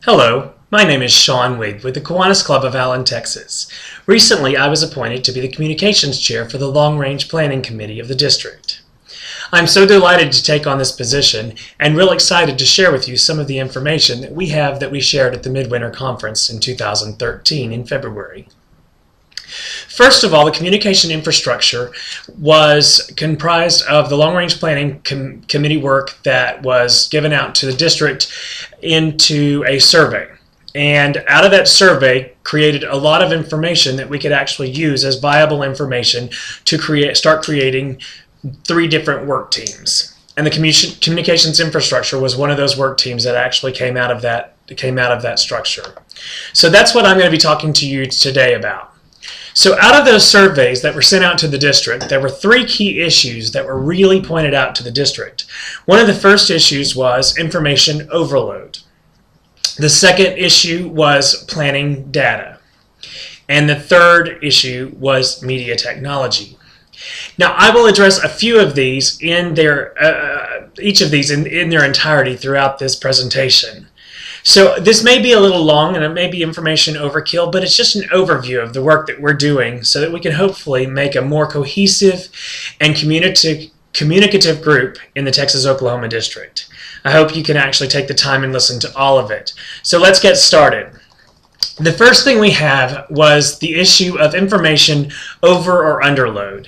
Hello, my name is Sean Wigg with the Kiwanis Club of Allen, Texas. Recently, I was appointed to be the Communications Chair for the Long Range Planning Committee of the district. I'm so delighted to take on this position and real excited to share with you some of the information that we shared at the Midwinter Conference in 2013 in February. First of all, the communication infrastructure was comprised of the long-range planning committee work that was given out to the district into a survey. And out of that survey created a lot of information that we could actually use as viable information to start creating 3 different work teams. And the communications infrastructure was one of those work teams that actually came out of that structure. So that's what I'm going to be talking to you today about. So out of those surveys that were sent out to the district, there were 3 key issues that were really pointed out to the district. One of the first issues was information overload. The second issue was planning data. And the third issue was media technology. Now, I will address a few of these in each of these in their entirety throughout this presentation. So this may be a little long and it may be information overkill, but it's just an overview of the work that we're doing so that we can hopefully make a more cohesive and communicative group in the Texas-Oklahoma district. I hope you can actually take the time and listen to all of it. So let's get started. The first thing we have was the issue of information over or underload.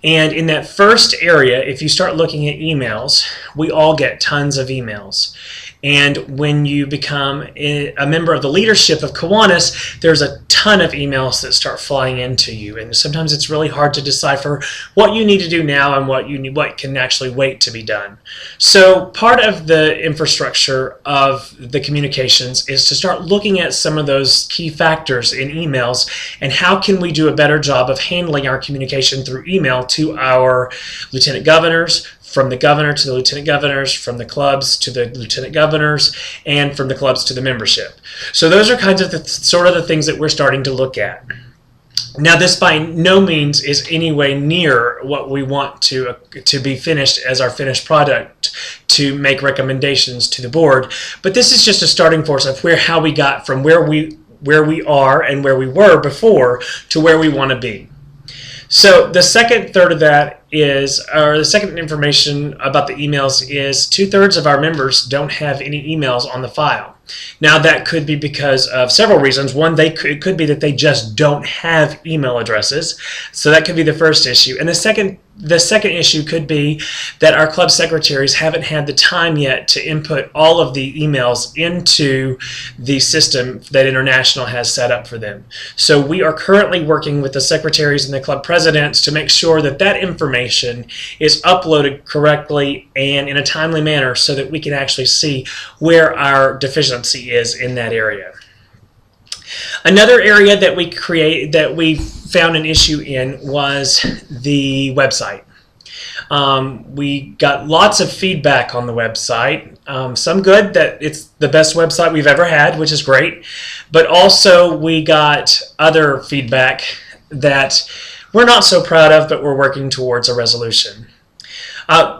And in that first area, if you start looking at emails, we all get tons of emails. And when you become a member of the leadership of Kiwanis, there's a ton of emails that start flying into you. And sometimes it's really hard to decipher what you need to do now and what can actually wait to be done. So part of the infrastructure of the communications is to start looking at some of those key factors in emails and how can we do a better job of handling our communication through email to our lieutenant governors, from the governor to the lieutenant governors, from the clubs to the lieutenant governors, and from the clubs to the membership. So those are kinds of the things that we're starting to look at. Now, this by no means is any way near what we want to be finished as our finished product to make recommendations to the board, but this is just a starting force of how we got from where we are and where we were before to where we want to be. So the second third of that is, or the second information about the emails is 2/3 of our members don't have any emails on the file. Now that could be because of several reasons. One, it could be that they just don't have email addresses. So that could be the first issue. And the second issue could be that our club secretaries haven't had the time yet to input all of the emails into the system that International has set up for them. So we are currently working with the secretaries and the club presidents to make sure that that information is uploaded correctly and in a timely manner so that we can actually see where our deficiency is in that area. Another area that we found an issue in was the website. We got lots of feedback on the website, some good, that it's the best website we've ever had, which is great, but also we got other feedback that we're not so proud of, but we're working towards a resolution.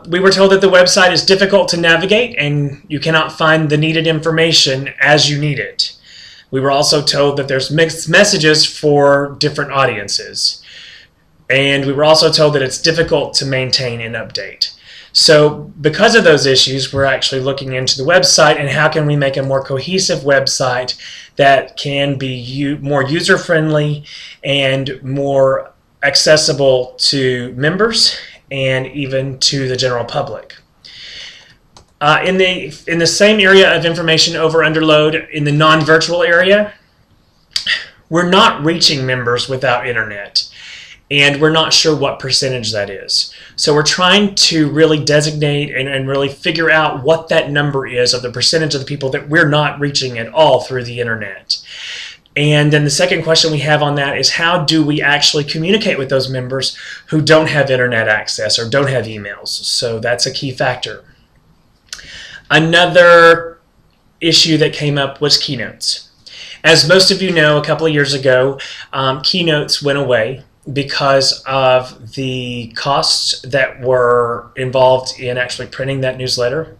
We were told that the website is difficult to navigate and you cannot find the needed information as you need it. We were also told that there's mixed messages for different audiences. And we were also told that it's difficult to maintain and update. So because of those issues, we're actually looking into the website and how can we make a more cohesive website that can be more user-friendly and more accessible to members and even to the general public. In the same area of information over underload, in the non-virtual area, we're not reaching members without internet, and we're not sure what percentage that is. So we're trying to really designate and really figure out what that number is of the percentage of the people that we're not reaching at all through the internet. And then the second question we have on that is how do we actually communicate with those members who don't have internet access or don't have emails? So that's a key factor. Another issue that came up was keynotes. As most of you know, a couple of years ago, keynotes went away because of the costs that were involved in actually printing that newsletter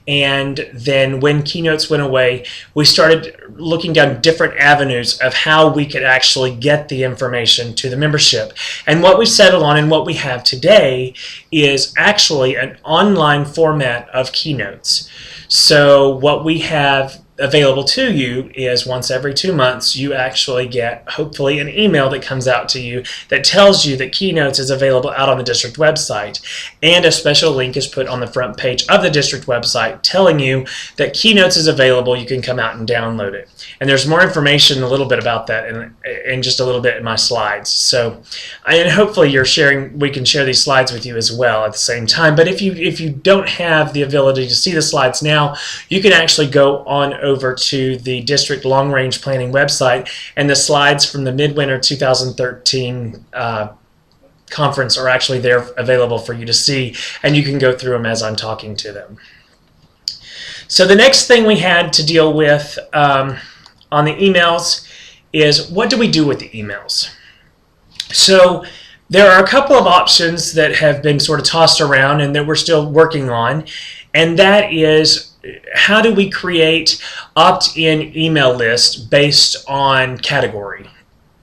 And then when keynotes went away, we started looking down different avenues of how we could actually get the information to the membership. And what we settled on and what we have today is actually an online format of keynotes. So what we have available to you is once every 2 months you actually get hopefully an email that comes out to you that tells you that Keynotes is available out on the district website, and a special link is put on the front page of the district website telling you that Keynotes is available. You can come out and download it, and there's more information a little bit about that in just a little bit in my slides. So and hopefully we can share these slides with you as well at the same time. But if you don't have the ability to see the slides now, you can actually go on over to the district long range planning website, and the slides from the midwinter 2013 conference are actually there available for you to see, and you can go through them as I'm talking to them. So the next thing we had to deal with on the emails is, what do we do with the emails? So there are a couple of options that have been sort of tossed around and that we're still working on, and that is, how do we create opt-in email lists based on category?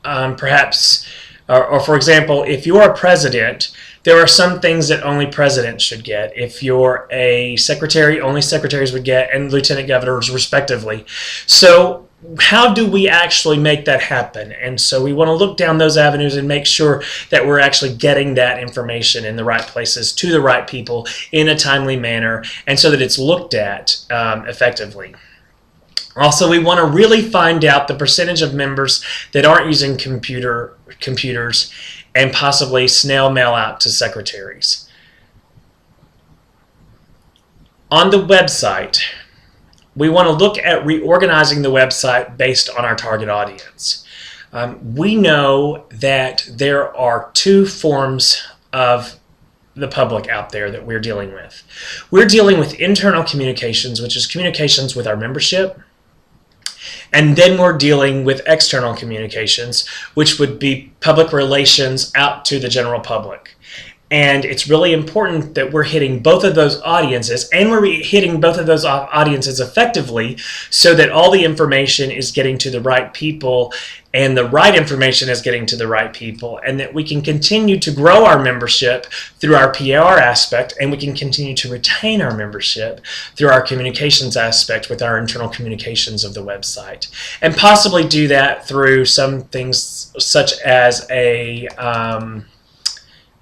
Perhaps, or for example, if you're a president, there are some things that only presidents should get. If you're a secretary, only secretaries would get, and lieutenant governors respectively. So how do we actually make that happen? And so we want to look down those avenues and make sure that we're actually getting that information in the right places to the right people in a timely manner, and so that it's looked at effectively. Also, we want to really find out the percentage of members that aren't using computers and possibly snail mail out to secretaries. On the website, we want to look at reorganizing the website based on our target audience. We know that there are two forms of the public out there that we're dealing with. We're dealing with internal communications, which is communications with our membership, and then we're dealing with external communications, which would be public relations out to the general public. And it's really important that we're hitting both of those audiences, and we're hitting both of those audiences effectively, so that all the information is getting to the right people, and the right information is getting to the right people, and that we can continue to grow our membership through our PR aspect, and we can continue to retain our membership through our communications aspect with our internal communications of the website, and possibly do that through some things such as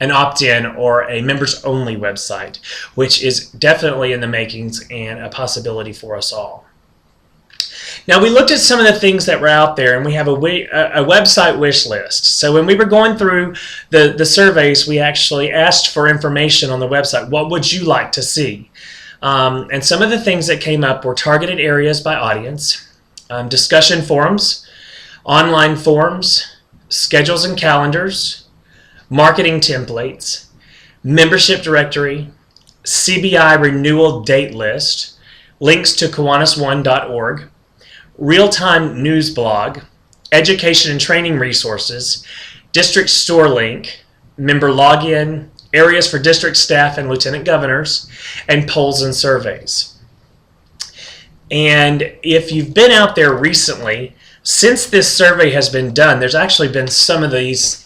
an opt-in or a members-only website, which is definitely in the makings and a possibility for us all. Now, we looked at some of the things that were out there, and we have a website wish list. So when we were going through the surveys, we actually asked for information on the website. What would you like to see? And some of the things that came up were targeted areas by audience, discussion forums, online forums, schedules and calendars, marketing templates, membership directory, CBI renewal date list, links to Kiwanis1.org, real-time news blog, education and training resources, district store link, member login, areas for district staff and lieutenant governors, and polls and surveys. And if you've been out there recently, since this survey has been done, there's actually been some of these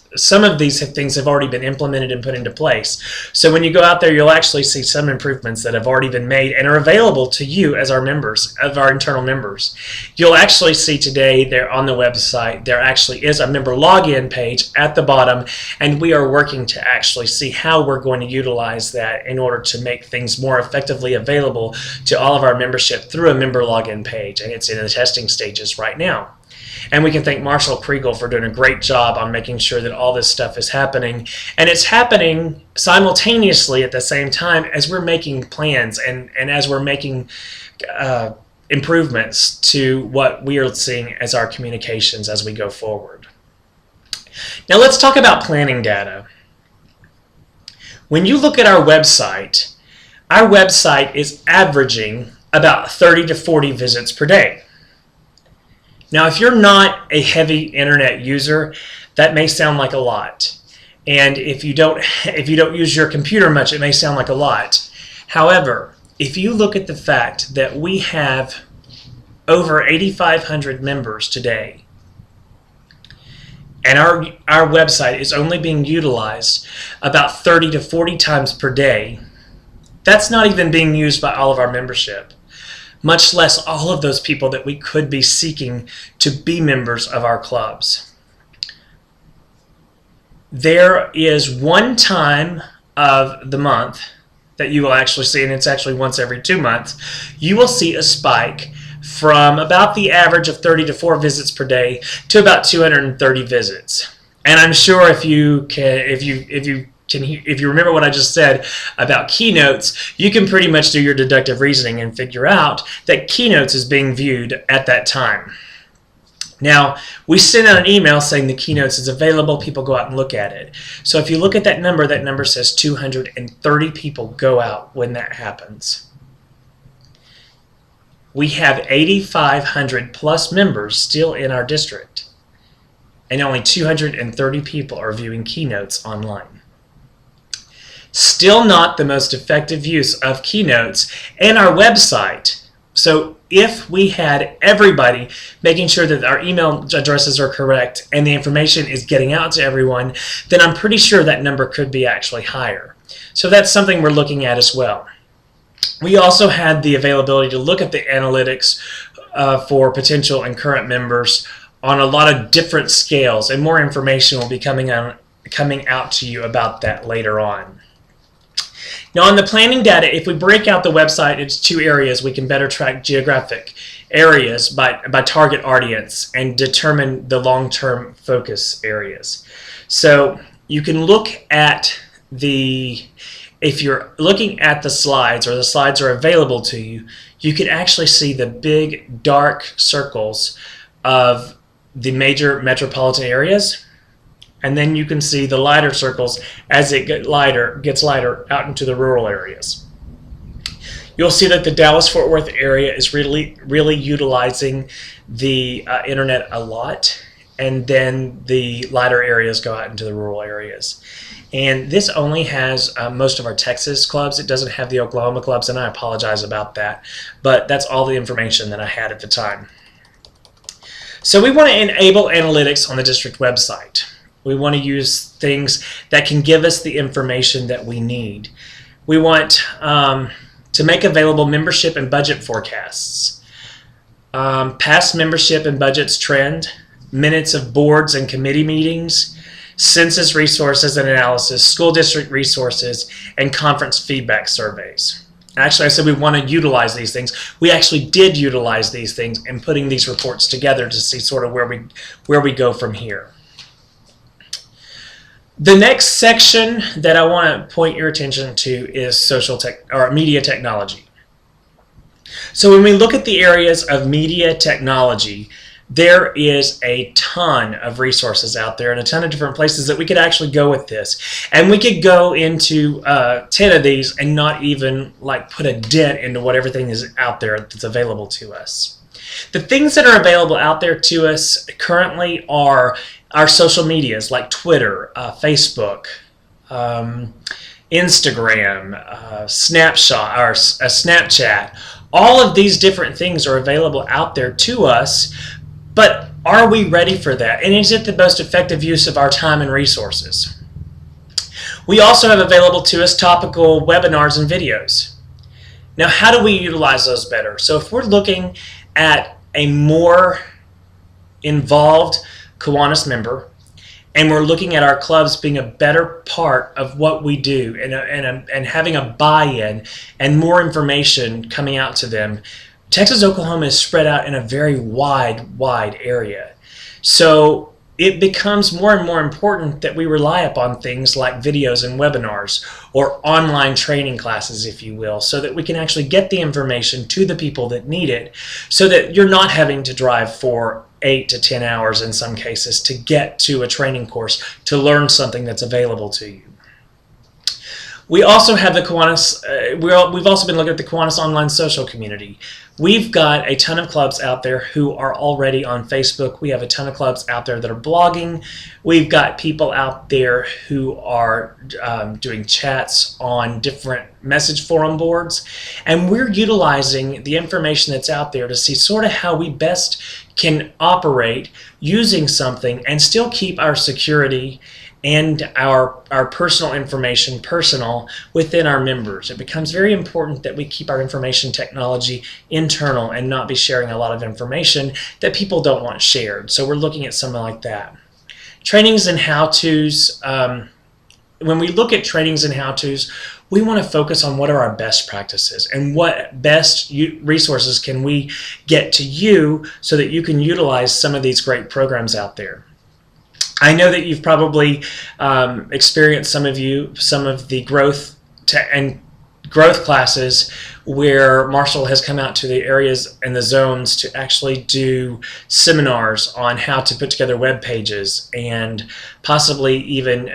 things have already been implemented and put into place. So when you go out there, you'll actually see some improvements that have already been made and are available to you as our members, of our internal members. You'll actually see today there on the website, there actually is a member login page at the bottom, and we are working to actually see how we're going to utilize that in order to make things more effectively available to all of our membership through a member login page, and it's in the testing stages right now. And we can thank Marshall Kriegel for doing a great job on making sure that all this stuff is happening. And it's happening simultaneously at the same time as we're making plans and as we're making improvements to what we are seeing as our communications as we go forward. Now let's talk about planning data. When you look at our website is averaging about 30 to 40 visits per day. Now, if you're not a heavy internet user, that may sound like a lot. And if you don't use your computer much, it may sound like a lot. However, if you look at the fact that we have over 8,500 members today, and our website is only being utilized about 30 to 40 times per day, that's not even being used by all of our membership, much less all of those people that we could be seeking to be members of our clubs. There is one time of the month that you will actually see, and it's actually once every 2 months, you will see a spike from about the average of 30 to 4 visits per day to about 230 visits. And I'm sure if you remember what I just said about keynotes, you can pretty much do your deductive reasoning and figure out that keynotes is being viewed at that time. Now, we send out an email saying the keynotes is available, people go out and look at it. So if you look at that number says 230 people go out when that happens. We have 8,500 plus members still in our district, and only 230 people are viewing keynotes online. Still not the most effective use of keynotes and our website. So if we had everybody making sure that our email addresses are correct and the information is getting out to everyone, then I'm pretty sure that number could be actually higher. So that's something we're looking at as well. We also had the availability to look at the analytics for potential and current members on a lot of different scales, and more information will be coming out to you about that later on. Now, on the planning data, if we break out the website into 2 areas, we can better track geographic areas by target audience and determine the long-term focus areas. So you can look at if you're looking at the slides, or the slides are available to you, you can actually see the big dark circles of the major metropolitan areas. And then you can see the lighter circles as it gets lighter out into the rural areas. You'll see that the Dallas-Fort Worth area is really utilizing the internet a lot, and then the lighter areas go out into the rural areas. And this only has most of our Texas clubs. It doesn't have the Oklahoma clubs, and I apologize about that, but that's all the information that I had at the time. So we want to enable analytics on the district website. We want to use things that can give us the information that we need. We want to make available membership and budget forecasts, past membership and budgets trend, minutes of boards and committee meetings, census resources and analysis, school district resources, and conference feedback surveys. Actually, I said we want to utilize these things. We actually did utilize these things in putting these reports together to see sort of where we go from here. The next section that I want to point your attention to is media technology. So when we look at the areas of media technology, there is a ton of resources out there and a ton of different places that we could actually go with this. And we could go into 10 of these and not even put a dent into what everything is out there that's available to us. The things that are available out there to us currently are our social medias like Twitter, Facebook, Instagram, Snapchat. All of these different things are available out there to us, but are we ready for that? And is it the most effective use of our time and resources? We also have available to us topical webinars and videos. Now, how do we utilize those better? So if we're looking at a more involved Kiwanis member, and we're looking at our clubs being a better part of what we do and having a buy-in and more information coming out to them, Texas, Oklahoma is spread out in a very wide area. So it becomes more and more important that we rely upon things like videos and webinars or online training classes, if you will, so that we can actually get the information to the people that need it, so that you're not having to drive for 8 to 10 hours in some cases to get to a training course to learn something that's available to you. We also have the Kiwanis, we've also been looking at the Kiwanis online social community. We've got a ton of clubs out there who are already on Facebook. We have a ton of clubs out there that are blogging. We've got people out there who are doing chats on different message forum boards. And we're utilizing the information that's out there to see sort of how we best can operate using something and still keep our security and our personal information personal within our members. It becomes very important that we keep our information technology internal and not be sharing a lot of information that people don't want shared. So we're looking at something like that. Trainings and how-tos. When we look at trainings and how-tos, we want to focus on what are our best practices and what best resources can we get to you so that you can utilize some of these great programs out there. I know that you've probably experienced, some of the growth classes where Marshall has come out to the areas and the zones to actually do seminars on how to put together web pages and possibly even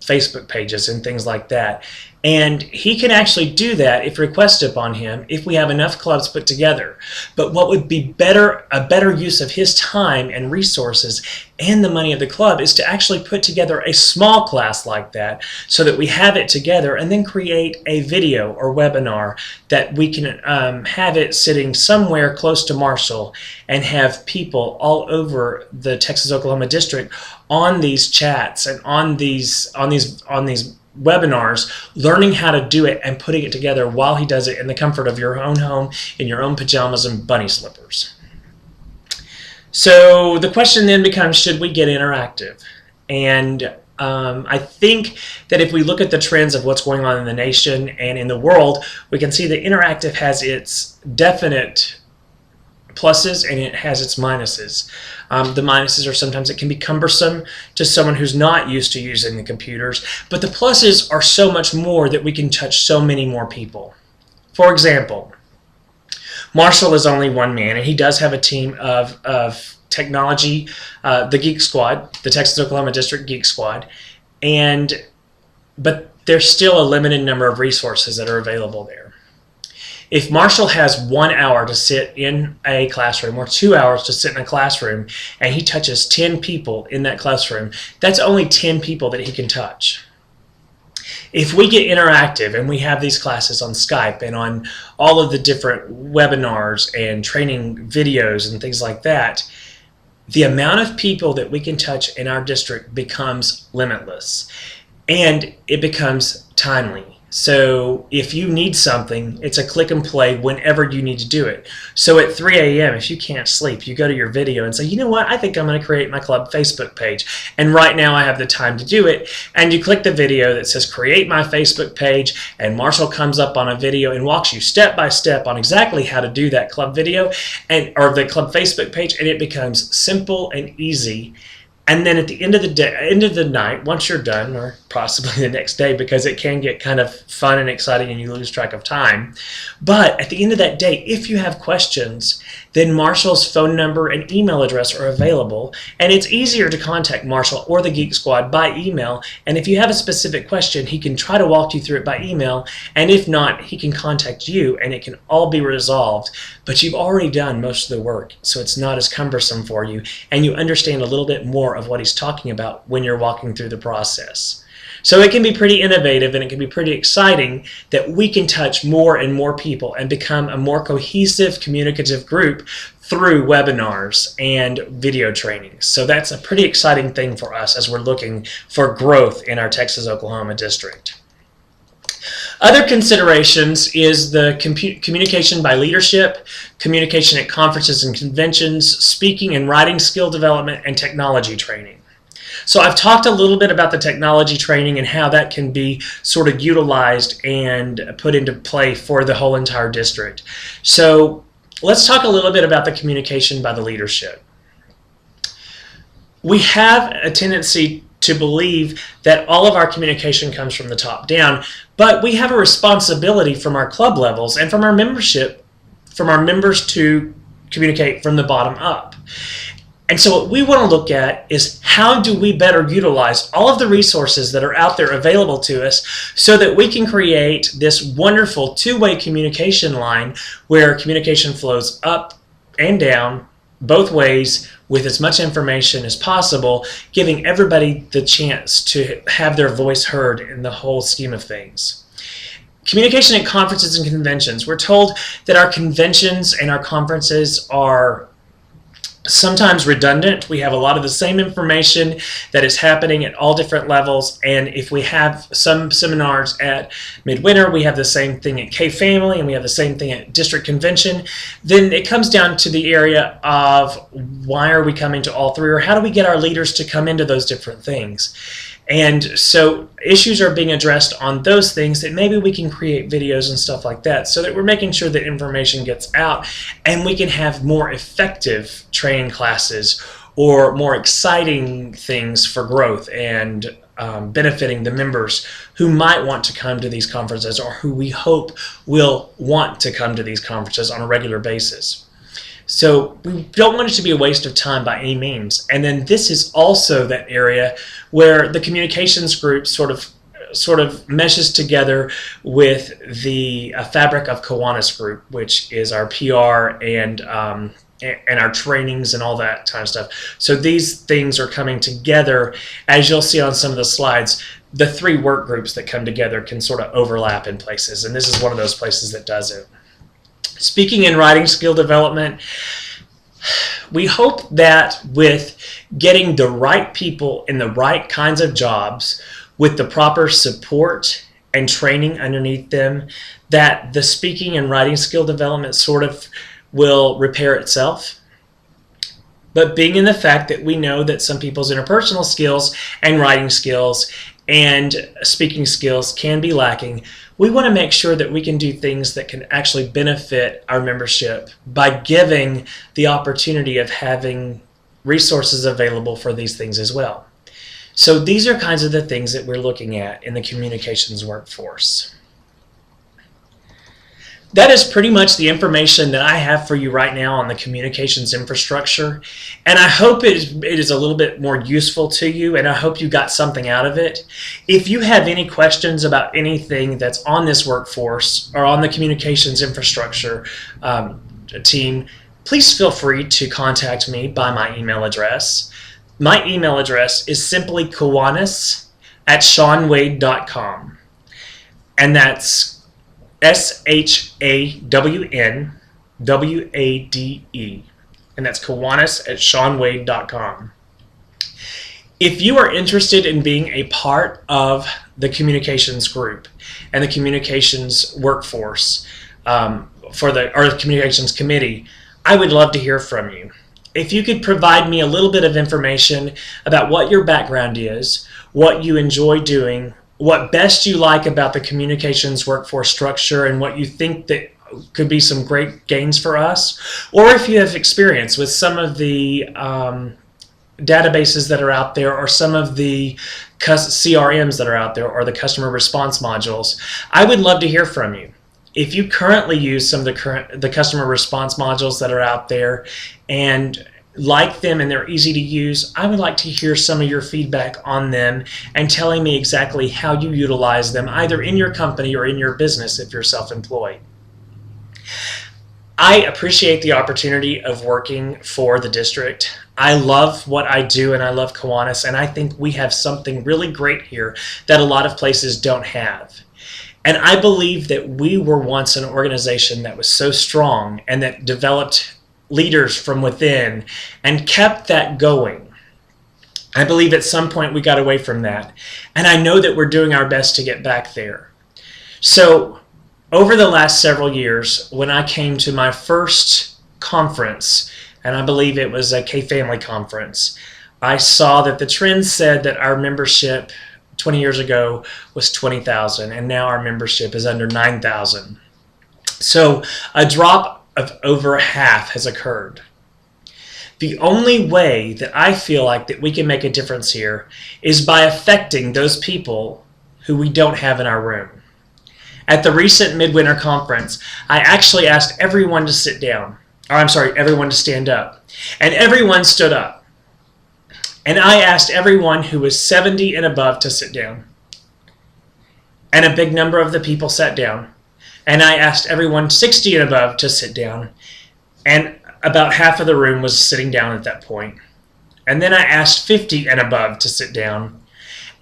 Facebook pages and things like that. And he can actually do that if requested upon him if we have enough clubs put together. But what would be a better use of his time and resources and the money of the club is to actually put together a small class like that so that we have it together and then create a video or webinar that we can have it sitting somewhere close to Marshall and have people all over the Texas-Oklahoma district on these chats and on these webinars, learning how to do it and putting it together while he does it in the comfort of your own home, in your own pajamas and bunny slippers. So the question then becomes, should we get interactive? And I think that if we look at the trends of what's going on in the nation and in the world, we can see that interactive has its definite pluses and it has its minuses. The minuses are sometimes it can be cumbersome to someone who's not used to using the computers, but the pluses are so much more that we can touch so many more people. For example, Marshall is only one man, and he does have a team of technology, the Geek Squad, the Texas-Oklahoma District Geek Squad, but there's still a limited number of resources that are available there. If Marshall has 1 hour to sit in a classroom or 2 hours to sit in a classroom and he touches 10 people in that classroom, that's only 10 people that he can touch. If we get interactive and we have these classes on Skype and on all of the different webinars and training videos and things like that, the amount of people that we can touch in our district becomes limitless and it becomes timely. So if you need something, it's a click and play whenever you need to do it. So at 3 a.m., if you can't sleep, you go to your video and say, you know what, I think I'm going to create my club Facebook page. And right now I have the time to do it. And you click the video that says create my Facebook page, and Marshall comes up on a video and walks you step by step on exactly how to do that club video or the club Facebook page, and it becomes simple and easy. And then at the end of the night, once you're done, or possibly the next day, because it can get kind of fun and exciting and you lose track of time. But at the end of that day, if you have questions, then Marshall's phone number and email address are available. And it's easier to contact Marshall or the Geek Squad by email. And if you have a specific question, he can try to walk you through it by email. And if not, he can contact you and it can all be resolved. But you've already done most of the work, so it's not as cumbersome for you. And you understand a little bit more of what he's talking about when you're walking through the process. So it can be pretty innovative and it can be pretty exciting that we can touch more and more people and become a more cohesive, communicative group through webinars and video trainings. So that's a pretty exciting thing for us as we're looking for growth in our Texas-Oklahoma district. Other considerations is the communication by leadership, communication at conferences and conventions, speaking and writing skill development, and technology training. So I've talked a little bit about the technology training and how that can be sort of utilized and put into play for the whole entire district. So let's talk a little bit about the communication by the leadership. We have a tendency to believe that all of our communication comes from the top down, but we have a responsibility from our club levels and from our membership, from our members, to communicate from the bottom up. And so what we want to look at is how do we better utilize all of the resources that are out there available to us so that we can create this wonderful two-way communication line where communication flows up and down both ways with as much information as possible, giving everybody the chance to have their voice heard in the whole scheme of things. Communication at conferences and conventions. We're told that our conventions and our conferences are sometimes redundant. We have a lot of the same information that is happening at all different levels, and if we have some seminars at Midwinter, we have the same thing at K-Family, and we have the same thing at District Convention, then it comes down to the area of why are we coming to all three, or how do we get our leaders to come into those different things. And so issues are being addressed on those things that maybe we can create videos and stuff like that so that we're making sure that information gets out and we can have more effective training classes or more exciting things for growth and benefiting the members who might want to come to these conferences or who we hope will want to come to these conferences on a regular basis. So we don't want it to be a waste of time by any means. And then this is also that area where the communications group sort of meshes together with the fabric of Kiwanis Group, which is our PR and our trainings and all that kind of stuff. So these things are coming together. As you'll see on some of the slides, the three work groups that come together can sort of overlap in places, and this is one of those places that does it. Speaking and writing skill development, we hope that with getting the right people in the right kinds of jobs with the proper support and training underneath them, that the speaking and writing skill development sort of will repair itself. But being in the fact that we know that some people's interpersonal skills and writing skills and speaking skills can be lacking, we want to make sure that we can do things that can actually benefit our membership by giving the opportunity of having resources available for these things as well. So these are kinds of the things that we're looking at in the communications workforce. That is pretty much the information that I have for you right now on the communications infrastructure, and I hope it is a little bit more useful to you, and I hope you got something out of it. If you have any questions about anything that's on this workforce or on the communications infrastructure team, please feel free to contact me by my email address. My email address is simply kiwanis@shawnwade.com, and that's SHAWNWADE, and that's Kiwanis@shawnwade.com. If you are interested in being a part of the communications group and the communications workforce or the communications committee, I would love to hear from you. If you could provide me a little bit of information about what your background is, what you enjoy doing, what best you like about the communications workforce structure, and what you think that could be some great gains for us, or if you have experience with some of the databases that are out there or some of the CRMs that are out there or the customer response modules, I would love to hear from you. If you currently use some of the customer response modules that are out there and like them and they're easy to use, I would like to hear some of your feedback on them and telling me exactly how you utilize them either in your company or in your business if you're self-employed. I appreciate the opportunity of working for the district. I love what I do and I love Kiwanis, and I think we have something really great here that a lot of places don't have. And I believe that we were once an organization that was so strong and that developed leaders from within and kept that going. I believe at some point we got away from that, and I know that we're doing our best to get back there. So over the last several years, when I came to my first conference, and I believe it was a K-Family conference, I saw that the trend said that our membership 20 years ago was 20,000, and now our membership is under 9,000. So a drop of over half has occurred. The only way that I feel like that we can make a difference here is by affecting those people who we don't have in our room. At the recent Midwinter conference, I actually asked everyone to sit down. or I'm sorry, everyone to stand up. And everyone stood up. And I asked everyone who was 70 and above to sit down. And a big number of the people sat down. And I asked everyone 60 and above to sit down. And about half of the room was sitting down at that point. And then I asked 50 and above to sit down.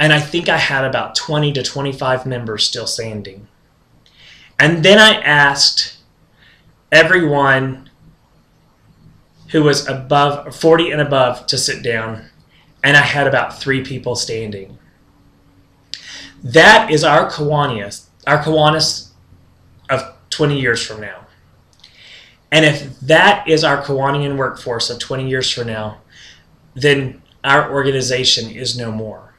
And I think I had about 20 to 25 members still standing. And then I asked everyone who was above 40 and above to sit down. And I had about 3 people standing. That is our Kiwanis of 20 years from now. And if that is our Kiwanian workforce of 20 years from now, then our organization is no more.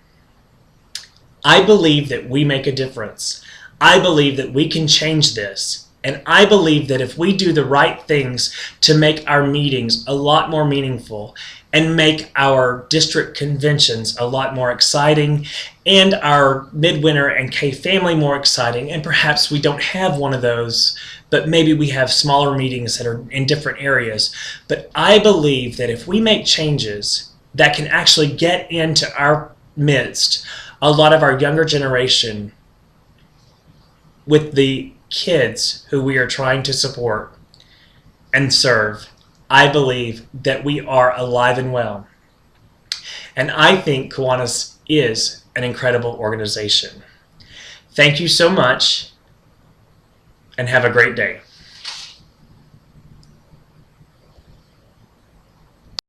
I believe that we make a difference. I believe that we can change this. And I believe that if we do the right things to make our meetings a lot more meaningful and make our district conventions a lot more exciting and our Midwinter and K family more exciting, and perhaps we don't have one of those, but maybe we have smaller meetings that are in different areas. But I believe that if we make changes that can actually get into our midst a lot of our younger generation with the kids who we are trying to support and serve, I believe that we are alive and well. And I think Kiwanis is an incredible organization. Thank you so much, and have a great day.